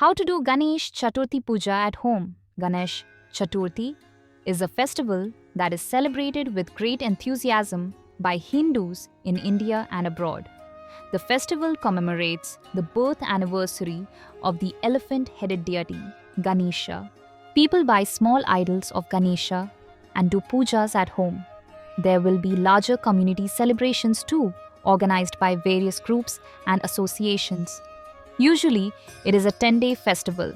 How to do Ganesh Chaturthi Puja at home. Ganesh Chaturthi is a festival that is celebrated with great enthusiasm by Hindus in India and abroad. The festival commemorates the birth anniversary of the elephant headed deity, Ganesha. People buy small idols of Ganesha and do pujas at home. There will be larger community celebrations too, organized by various groups and associations. Usually, it is a 10-day festival.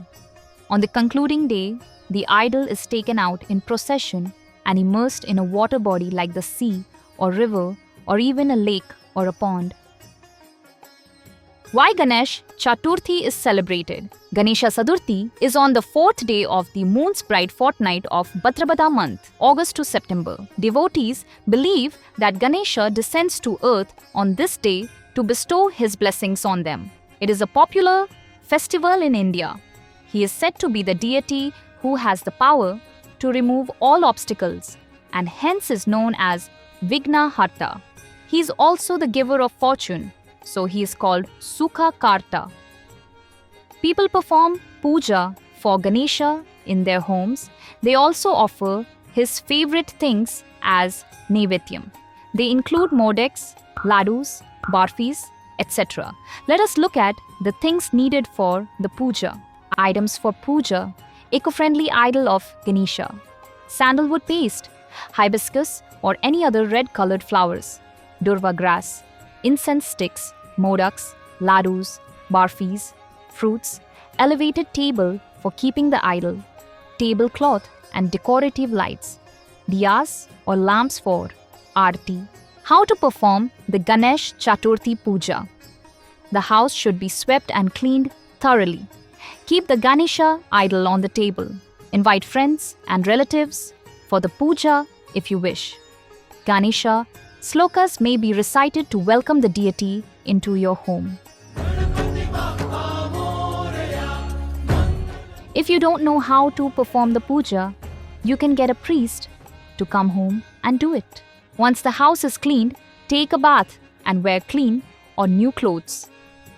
On the concluding day, the idol is taken out in procession and immersed in a water body like the sea or river or even a lake or a pond. Why Ganesh Chaturthi is celebrated? Ganesha Chaturthi is on the fourth day of the moon's bright fortnight of Bhadrapada month, August to September. Devotees believe that Ganesha descends to earth on this day to bestow his blessings on them. It is a popular festival in India. He is said to be the deity who has the power to remove all obstacles and hence is known as Vignaharta. He is also the giver of fortune, so he is called Sukha Karta. People perform puja for Ganesha in their homes. They also offer his favorite things as Naivedyam. They include modaks, ladus, barfis, etc. Let us look at the things needed for the puja. Items for puja: eco-friendly idol of Ganesha, sandalwood paste, hibiscus or any other red-colored flowers, durva grass, incense sticks, modaks, ladus, barfis, fruits, elevated table for keeping the idol, tablecloth and decorative lights, diyas or lamps for aarti. How to perform the Ganesh Chaturthi Puja. The house should be swept and cleaned thoroughly. Keep the Ganesha idol on the table. Invite friends and relatives for the puja if you wish. Ganesha slokas may be recited to welcome the deity into your home. If you don't know how to perform the puja, you can get a priest to come home and do it. Once the house is cleaned, take a bath and wear clean or new clothes.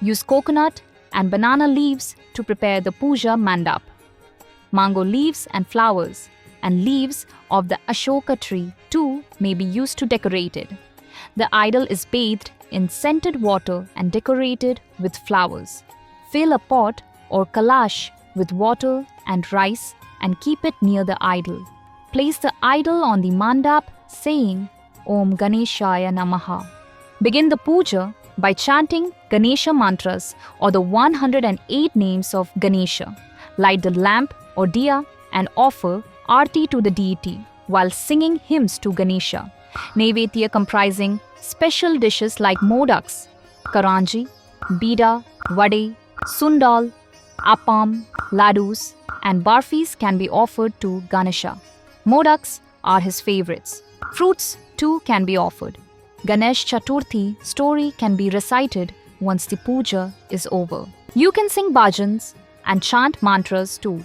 Use coconut and banana leaves to prepare the puja mandap. Mango leaves and flowers and leaves of the Ashoka tree too may be used to decorate it. The idol is bathed in scented water and decorated with flowers. Fill a pot or kalash with water and rice and keep it near the idol. Place the idol on the mandap saying Om Ganeshaya Namaha. Begin the puja by chanting Ganesha mantras or the 108 names of Ganesha. Light the lamp or diya and offer aarti to the deity while singing hymns to Ganesha. Naivedya comprising special dishes like modaks, karanji, bida, vade, sundal, appam, ladus and barfis can be offered to Ganesha. Modaks are his favorites. Fruits too can be offered. Ganesh Chaturthi story can be recited once the puja is over. You can sing bhajans and chant mantras too,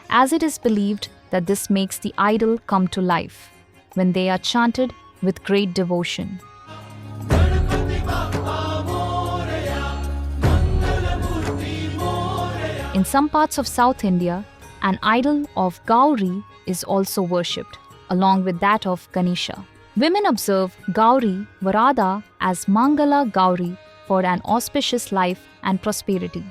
as it is believed that this makes the idol come to life when they are chanted with great devotion. In some parts of South India, an idol of Gauri is also worshipped, along with that of Ganesha. Women observe Gauri Varada as Mangala Gauri for an auspicious life and prosperity.